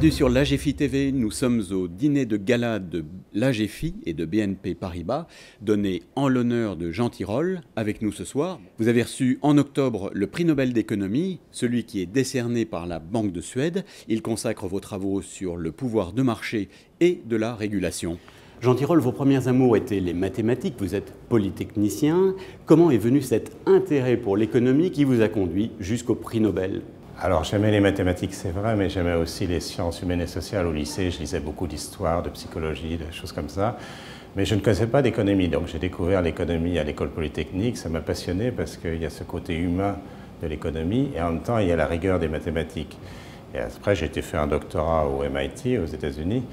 Bienvenue sur l'AGFI TV. Nous sommes au dîner de gala de l'AGFI et de BNP Paribas, donné en l'honneur de Jean Tirole. Avec nous ce soir, vous avez reçu en octobre le prix Nobel d'économie, celui qui est décerné par la Banque de Suède. Il consacre vos travaux sur le pouvoir de marché et de la régulation. Jean Tirole, vos premiers amours étaient les mathématiques, vous êtes polytechnicien. Comment est venu cet intérêt pour l'économie qui vous a conduit jusqu'au prix Nobel ? Alors j'aimais les mathématiques, c'est vrai, mais j'aimais aussi les sciences humaines et sociales. Au lycée, je lisais beaucoup d'histoire, de psychologie, des choses comme ça. Mais je ne connaissais pas d'économie, donc j'ai découvert l'économie à l'école polytechnique. Ça m'a passionné parce qu'il y a ce côté humain de l'économie et en même temps il y a la rigueur des mathématiques. Et après j'ai été faire un doctorat au MIT aux États-Unis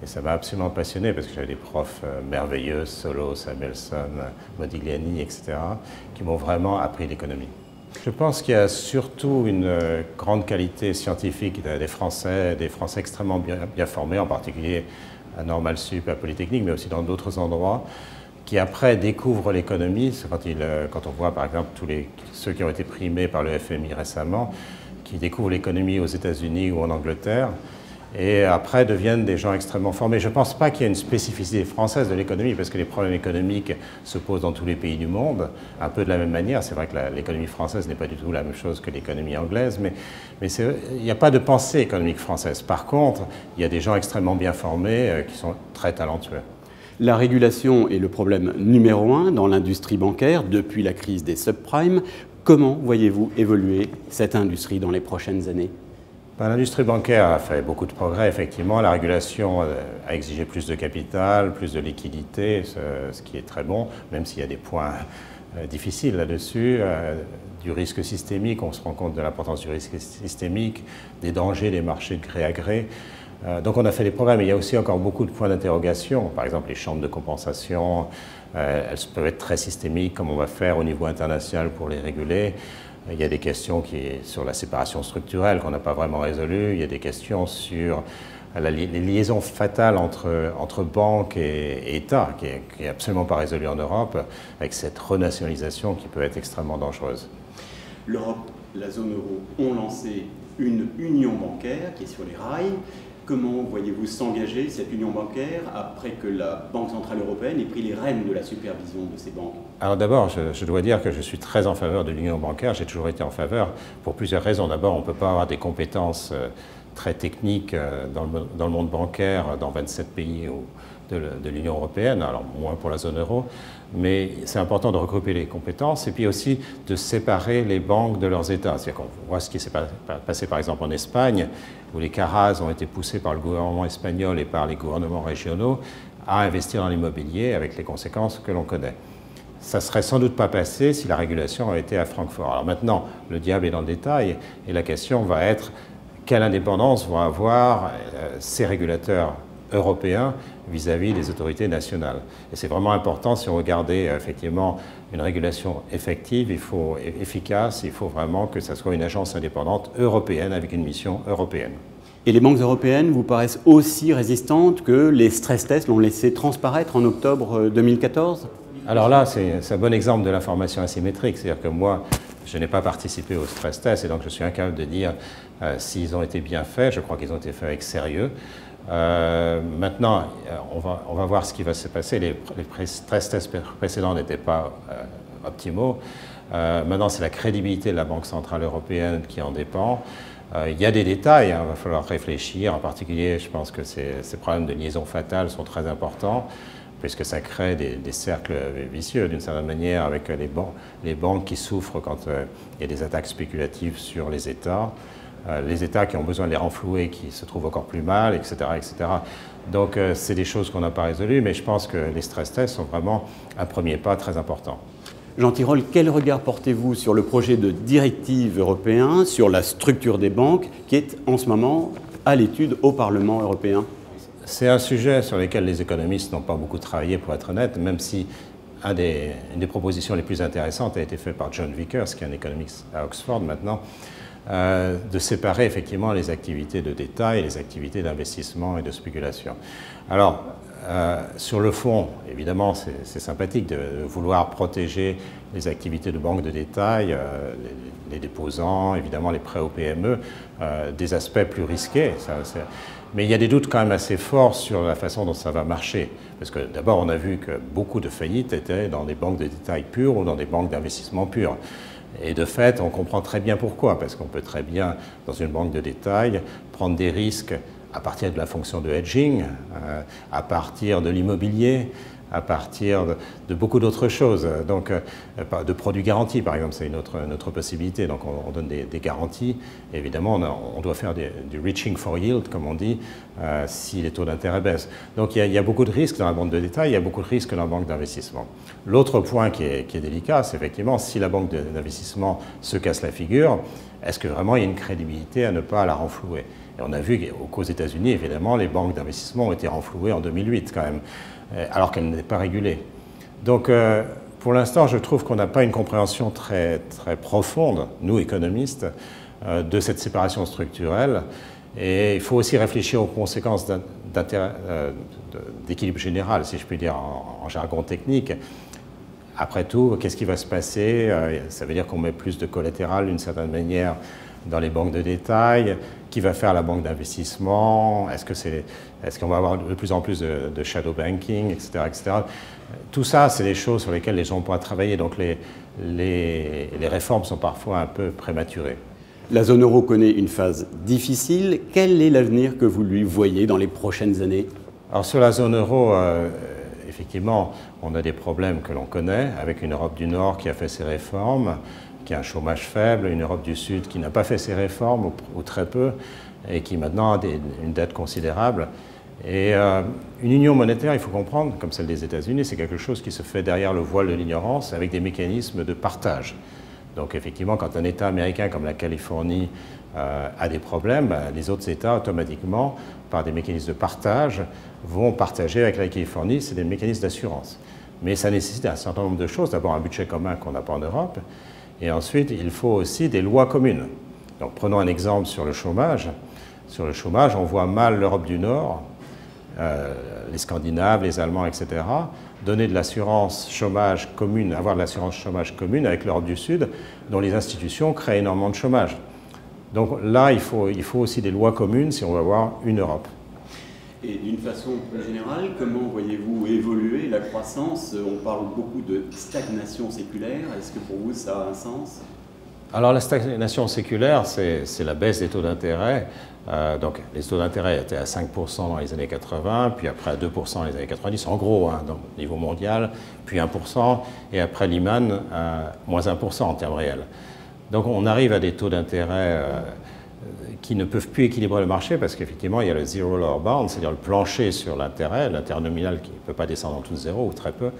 et ça m'a absolument passionné parce que j'avais des profs merveilleux, Solow, Samuelson, Modigliani, etc., qui m'ont vraiment appris l'économie. Je pense qu'il y a surtout une grande qualité scientifique des Français extrêmement bien formés, en particulier à Normal Sup, à Polytechnique, mais aussi dans d'autres endroits, qui après découvrent l'économie. C'est quand on voit par exemple ceux qui ont été primés par le FMI récemment, qui découvrent l'économie aux États-Unis ou en Angleterre, et après deviennent des gens extrêmement formés. Je ne pense pas qu'il y ait une spécificité française de l'économie, parce que les problèmes économiques se posent dans tous les pays du monde, un peu de la même manière. C'est vrai que l'économie française n'est pas du tout la même chose que l'économie anglaise, mais il n'y a pas de pensée économique française. Par contre, il y a des gens extrêmement bien formés qui sont très talentueux. La régulation est le problème numéro 1 dans l'industrie bancaire depuis la crise des subprimes. Comment voyez-vous évoluer cette industrie dans les prochaines années ? L'industrie bancaire a fait beaucoup de progrès, effectivement. La régulation a exigé plus de capital, plus de liquidité, ce qui est très bon, même s'il y a des points difficiles là-dessus. Du risque systémique, on se rend compte de l'importance du risque systémique, des dangers des marchés de gré à gré. Donc on a fait des progrès, mais il y a aussi encore beaucoup de points d'interrogation. Par exemple, les chambres de compensation, elles peuvent être très systémiques, comme on va faire au niveau international pour les réguler. Il y a des questions sur la séparation structurelle qu'on n'a pas vraiment résolues. Il y a des questions sur les liaisons fatales entre banques et États, qui n'est absolument pas résolue en Europe, avec cette renationalisation qui peut être extrêmement dangereuse. L'Europe, la zone euro ont lancé une union bancaire qui est sur les rails. Comment voyez-vous s'engager cette union bancaire après que la Banque centrale européenne ait pris les rênes de la supervision de ces banques? Alors d'abord, je dois dire que je suis très en faveur de l'union bancaire. J'ai toujours été en faveur pour plusieurs raisons. D'abord, on ne peut pas avoir des compétences très techniques dans le monde bancaire dans 27 pays de l'Union européenne, alors moins pour la zone euro, mais c'est important de regrouper les compétences et puis aussi de séparer les banques de leurs États. C'est-à-dire qu'on voit ce qui s'est passé par exemple en Espagne, où les Caras ont été poussés par le gouvernement espagnol et par les gouvernements régionaux à investir dans l'immobilier avec les conséquences que l'on connaît. Ça ne serait sans doute pas passé si la régulation avait été à Francfort. Alors maintenant, le diable est dans le détail et la question va être quelle indépendance vont avoir ces régulateurs européens vis-à-vis des autorités nationales. Et c'est vraiment important si on regardait effectivement une régulation effective, efficace, il faut vraiment que ça soit une agence indépendante européenne avec une mission européenne. Et les banques européennes vous paraissent aussi résistantes que les stress tests l'ont laissé transparaître en octobre 2014 ? Alors là, c'est un bon exemple de l'information asymétrique, c'est-à-dire que moi, je n'ai pas participé au stress test et donc je suis incapable de dire s'ils ont été bien faits. Je crois qu'ils ont été faits avec sérieux. Maintenant, on va voir ce qui va se passer. Les stress tests précédents n'étaient pas optimaux. Maintenant, c'est la crédibilité de la Banque centrale européenne qui en dépend. Il y a des détails, il va falloir réfléchir. En particulier, je pense que ces problèmes de liaison fatale sont très importants, puisque ça crée des cercles vicieux d'une certaine manière avec les banques qui souffrent quand il y a des attaques spéculatives sur les États qui ont besoin de les renflouer, qui se trouvent encore plus mal, etc. etc. Donc c'est des choses qu'on n'a pas résolues, mais je pense que les stress tests sont vraiment un premier pas très important. Jean Tirole, quel regard portez-vous sur le projet de directive européen sur la structure des banques qui est en ce moment à l'étude au Parlement européen? C'est un sujet sur lequel les économistes n'ont pas beaucoup travaillé, pour être honnête, même si une des propositions les plus intéressantes a été faite par John Vickers, qui est un économiste à Oxford maintenant. de séparer effectivement les activités de détail et les activités d'investissement et de spéculation. Alors, sur le fond, évidemment, c'est sympathique de vouloir protéger les activités de banque de détail, les déposants, évidemment les prêts aux PME, des aspects plus risqués. Mais il y a des doutes quand même assez forts sur la façon dont ça va marcher. Parce que d'abord, on a vu que beaucoup de faillites étaient dans des banques de détail pures ou dans des banques d'investissement pures. Et de fait, on comprend très bien pourquoi, parce qu'on peut très bien, dans une banque de détail, prendre des risques à partir de la fonction de hedging, à partir de l'immobilier, à partir de beaucoup d'autres choses. Donc, de produits garantis, par exemple, c'est une autre possibilité. Donc, on donne des garanties. Et évidemment, on doit faire du reaching for yield, comme on dit, si les taux d'intérêt baissent. Donc, il y a beaucoup de risques dans la banque de détail, il y a beaucoup de risques dans la banque d'investissement. L'autre point qui est délicat, c'est effectivement, si la banque d'investissement se casse la figure, est-ce que vraiment il y a une crédibilité à ne pas la renflouer? Et on a vu qu'aux États-Unis, évidemment, les banques d'investissement ont été renflouées en 2008 quand même, alors qu'elles n'étaient pas régulées. Donc, pour l'instant, je trouve qu'on n'a pas une compréhension très profonde, nous économistes, de cette séparation structurelle. Et il faut aussi réfléchir aux conséquences d'équilibre général, si je puis dire, en jargon technique. Après tout, qu'est-ce qui va se passer? Ça veut dire qu'on met plus de collatéral d'une certaine manière dans les banques de détail. Qui va faire la banque d'investissement? Est-ce qu'on va avoir de plus en plus de shadow banking, etc., etc. Tout ça, c'est des choses sur lesquelles les gens pourront travailler. Donc les réformes sont parfois un peu prématurées. La zone euro connaît une phase difficile. Quel est l'avenir que vous lui voyez dans les prochaines années? Alors sur la zone euro, effectivement, on a des problèmes que l'on connaît, avec une Europe du Nord qui a fait ses réformes, qui a un chômage faible, une Europe du Sud qui n'a pas fait ses réformes, ou très peu, et qui maintenant a une dette considérable. Et une union monétaire, il faut comprendre, comme celle des États-Unis, c'est quelque chose qui se fait derrière le voile de l'ignorance, avec des mécanismes de partage. Donc effectivement, quand un État américain comme la Californie a des problèmes, les autres États, automatiquement, par des mécanismes de partage, vont partager avec la Californie, c'est des mécanismes d'assurance. Mais ça nécessite un certain nombre de choses. D'abord, un budget commun qu'on n'a pas en Europe. Et ensuite, il faut aussi des lois communes. Donc prenons un exemple sur le chômage. Sur le chômage, on voit mal l'Europe du Nord, les Scandinaves, les Allemands, etc., donner de l'assurance chômage commune, avoir de l'assurance chômage commune avec l'Europe du Sud, dont les institutions créent énormément de chômage. Donc là, il faut aussi des lois communes si on veut avoir une Europe. Et d'une façon plus générale, comment voyez-vous évoluer la croissance? On parle beaucoup de stagnation séculaire. Est-ce que pour vous, ça a un sens? Alors la stagnation séculaire, c'est la baisse des taux d'intérêt. Donc les taux d'intérêt étaient à 5% dans les années 80, puis après à 2% dans les années 90, en gros, hein, au niveau mondial, puis 1%, et après Lehman, moins 1% en termes réels. Donc on arrive à des taux d'intérêt qui ne peuvent plus équilibrer le marché parce qu'effectivement, il y a le zero lower bound, c'est-à-dire le plancher sur l'intérêt nominal qui ne peut pas descendre en tout zéro ou très peu.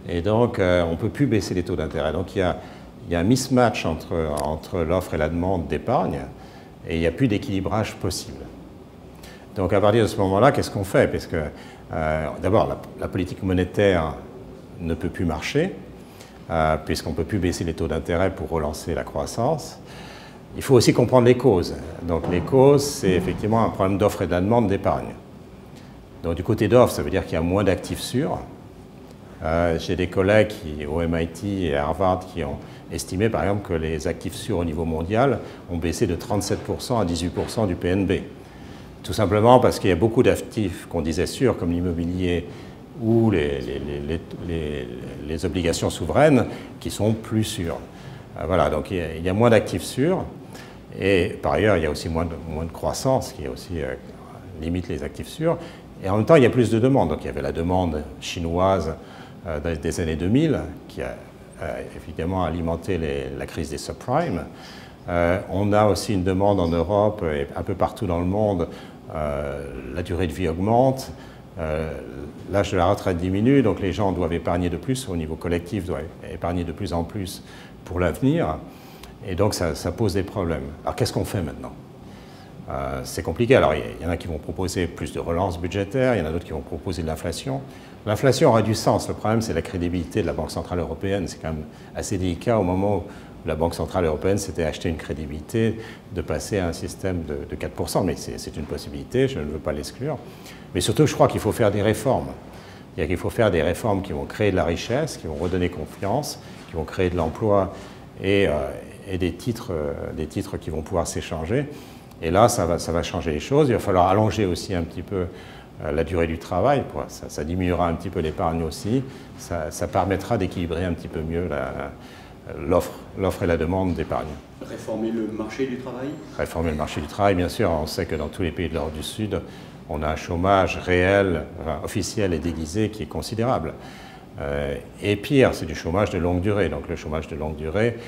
Et donc, on ne peut plus baisser les taux d'intérêt. Donc, il y a un mismatch entre l'offre et la demande d'épargne et il n'y a plus d'équilibrage possible. Donc, à partir de ce moment-là, qu'est-ce qu'on fait? Parce que, d'abord, la politique monétaire ne peut plus marcher puisqu'on ne peut plus baisser les taux d'intérêt pour relancer la croissance. Il faut aussi comprendre les causes. Donc les causes, c'est effectivement un problème d'offre et de la demande d'épargne. Donc du côté d'offre, ça veut dire qu'il y a moins d'actifs sûrs. J'ai des collègues au MIT et à Harvard qui ont estimé par exemple que les actifs sûrs au niveau mondial ont baissé de 37% à 18% du PNB. Tout simplement parce qu'il y a beaucoup d'actifs qu'on disait sûrs, comme l'immobilier ou les obligations souveraines, qui sont plus sûrs. Voilà, donc il y a moins d'actifs sûrs. Et par ailleurs, il y a aussi moins de croissance, qui aussi limite les actifs sûrs. Et en même temps, il y a plus de demandes. Donc il y avait la demande chinoise des années 2000, qui a évidemment alimenté la crise des subprimes. On a aussi une demande en Europe et un peu partout dans le monde. La durée de vie augmente, l'âge de la retraite diminue, donc les gens doivent épargner de plus, au niveau collectif, doivent épargner de plus en plus pour l'avenir. Et donc, ça pose des problèmes. Alors, qu'est-ce qu'on fait maintenant? C'est compliqué. Alors, il y en a qui vont proposer plus de relance budgétaire, il y en a d'autres qui vont proposer de l'inflation. L'inflation aura du sens. Le problème, c'est la crédibilité de la Banque centrale européenne. C'est quand même assez délicat au moment La Banque Centrale Européenne s'était acheté une crédibilité de passer à un système de 4%, mais c'est une possibilité, je ne veux pas l'exclure. Mais surtout, je crois qu'il faut faire des réformes. C'est-à-dire qu'il faut faire des réformes qui vont créer de la richesse, qui vont redonner confiance, qui vont créer de l'emploi et des titres qui vont pouvoir s'échanger. Et là, ça va changer les choses. Il va falloir allonger aussi un petit peu la durée du travail. Ça diminuera un petit peu l'épargne aussi. Ça permettra d'équilibrer un petit peu mieux l'offre et la demande d'épargne. Réformer le marché du travail? Réformer le marché du travail, bien sûr. On sait que dans tous les pays de l'Europe du Sud, on a un chômage réel, officiel et déguisé qui est considérable. Et pire, c'est du chômage de longue durée. Donc le chômage de longue durée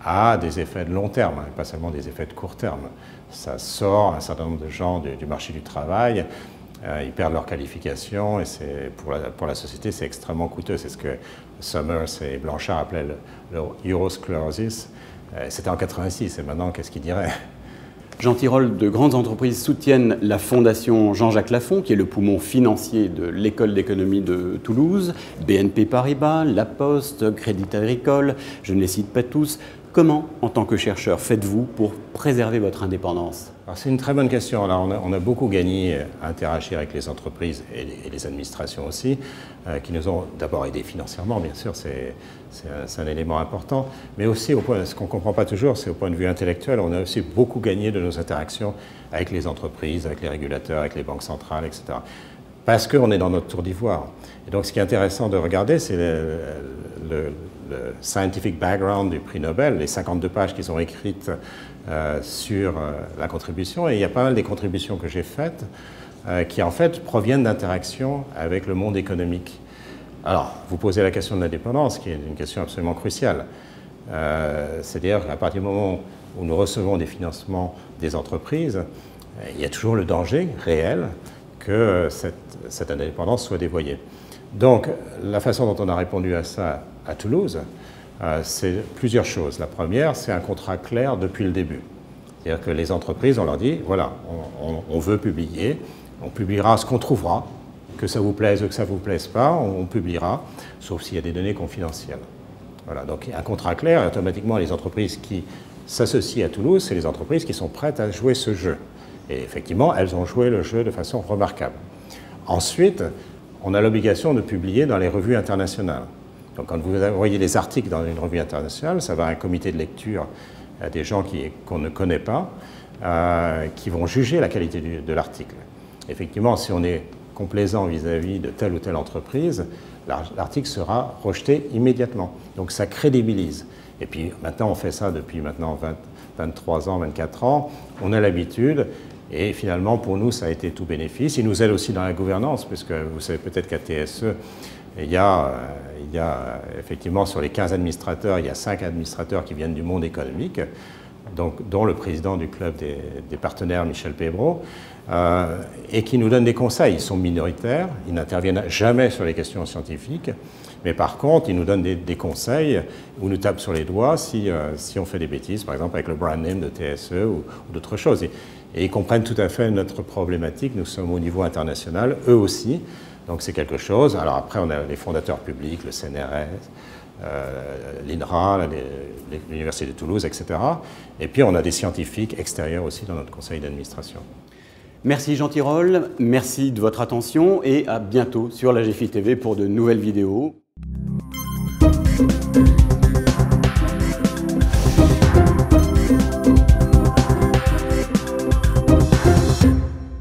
a des effets de long terme, et pas seulement des effets de court terme. Ça sort un certain nombre de gens du marché du travail, ils perdent leur qualification et pour la société c'est extrêmement coûteux. C'est ce que Summers et Blanchard appelaient le eurosclerosis. C'était en 86 et maintenant qu'est-ce qu'ils diraient? Jean Tirole, de grandes entreprises soutiennent la fondation Jean-Jacques Lafon, qui est le poumon financier de l'École d'économie de Toulouse, BNP Paribas, La Poste, Crédit Agricole, je ne les cite pas tous. Comment, en tant que chercheur, faites-vous pour préserver votre indépendance? C'est une très bonne question. Alors, on a beaucoup gagné à interagir avec les entreprises et les administrations aussi, qui nous ont d'abord aidés financièrement, bien sûr, c'est un élément important, mais aussi, ce qu'on ne comprend pas toujours, c'est au point de vue intellectuel, on a aussi beaucoup gagné de nos interactions avec les entreprises, avec les régulateurs, avec les banques centrales, etc. Parce qu'on est dans notre tour d'ivoire. Et donc, ce qui est intéressant de regarder, c'est le scientific background du prix Nobel, les 52 pages qu'ils ont écrites sur la contribution. Et il y a pas mal des contributions que j'ai faites qui, en fait, proviennent d'interactions avec le monde économique. Alors, vous posez la question de l'indépendance, qui est une question absolument cruciale. C'est-à-dire qu'à partir du moment où nous recevons des financements des entreprises, il y a toujours le danger réel que cette indépendance soit dévoyée. Donc, la façon dont on a répondu à ça à Toulouse, c'est plusieurs choses. La première, c'est un contrat clair depuis le début. C'est-à-dire que les entreprises, on leur dit, voilà, on veut publier, on publiera ce qu'on trouvera, que ça vous plaise ou que ça ne vous plaise pas, on publiera, sauf s'il y a des données confidentielles. Voilà, donc un contrat clair, et automatiquement les entreprises qui s'associent à Toulouse, c'est les entreprises qui sont prêtes à jouer ce jeu. Et effectivement, elles ont joué le jeu de façon remarquable. Ensuite, on a l'obligation de publier dans les revues internationales. Donc quand vous voyez les articles dans une revue internationale, ça va à un comité de lecture, à des gens qu'on ne connaît pas, qui vont juger la qualité de l'article. Effectivement, si on est complaisant vis-à-vis de telle ou telle entreprise, l'article sera rejeté immédiatement. Donc ça crédibilise. Et puis maintenant, on fait ça depuis maintenant 23 ans, 24 ans. On a l'habitude. Et finalement, pour nous, ça a été tout bénéfice. Il nous aide aussi dans la gouvernance, puisque vous savez peut-être qu'à TSE, il y a effectivement sur les 15 administrateurs, il y a 5 administrateurs qui viennent du monde économique, donc, dont le président du club des partenaires, Michel Pébreau, et qui nous donnent des conseils. Ils sont minoritaires, ils n'interviennent jamais sur les questions scientifiques, mais par contre, ils nous donnent des conseils ou nous tapent sur les doigts si on fait des bêtises, par exemple avec le brand name de TSE ou d'autres choses. Et ils comprennent tout à fait notre problématique. Nous sommes au niveau international, eux aussi. Donc c'est quelque chose. Alors après, on a les fondateurs publics, le CNRS, l'INRA, l'Université de Toulouse, etc. Et puis on a des scientifiques extérieurs aussi dans notre conseil d'administration. Merci Jean Tirole, merci de votre attention et à bientôt sur la GFI TV pour de nouvelles vidéos.